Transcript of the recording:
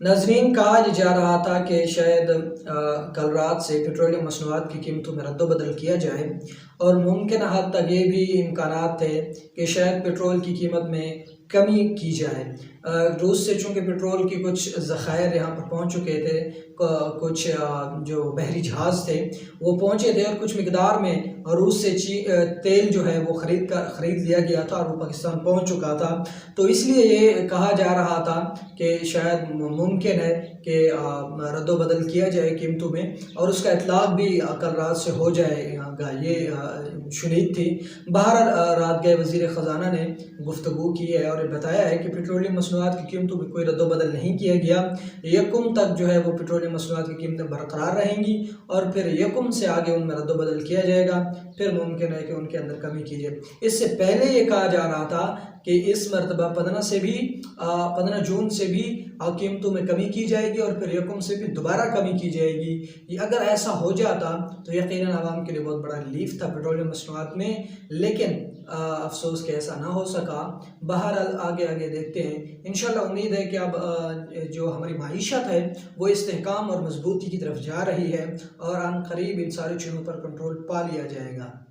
नाज़रीन, कहा जा रहा था कि शायद कल रात से पेट्रोलियम मसनूआत की कीमतों में रद्द-बदल किया जाए और मुमकिन हद तक ये भी इम्कानात थे कि शायद पेट्रोल की कीमत में कमी की जाए। रूस से चूँकि पेट्रोल की कुछ ज़खायर यहाँ पर पहुँच चुके थे, कुछ जो बहरी जहाज़ थे वो पहुँचे थे और कुछ मिकदार में रूस से तेल जो है वो ख़रीद लिया गया था और वो पाकिस्तान पहुँच चुका था। तो इसलिए ये कहा जा रहा था कि शायद मुमकिन है कि रद्द-बदल किया जाए कीमतों में और उसका इतलाक़ भी कल रात से हो जाएगा, ये शुनीद थी। बहरहाल रात गए वज़ीर ख़ज़ाना ने गुफ्तगू की है और बताया है कि पेट्रोलियम मसनूआत की कीमतों में कोई रद्द-बदल नहीं किया गया। यकम तक जो है वो पेट्रोलियम मसनूआत की कीमतें बरकरार रहेंगी और फिर यकम से आगे उनमें रद्द-बदल किया जाएगा। फिर मुमकिन है कि उनके अंदर कमी की जाए। इससे पहले ये कहा जा रहा था कि इस मरतबा 15 जून से भी कीमतों में कमी की जाएगी और फिर यकम से भी दोबारा कमी की जाएगी। अगर ऐसा हो जाता तो यकीनन आवाम के लिए बहुत बड़ा रिलीफ था पेट्रोलियम मसनूआत में, लेकिन अफसोस कि ऐसा ना हो सका। बहरहाल आगे देखते हैं। इंशाल्लाह उम्मीद है कि अब जो हमारी माईशत है वो इस्तेहकाम और मजबूती की तरफ जा रही है और अन करीब इन सारी चीज़ों पर कंट्रोल पा लिया जाएगा।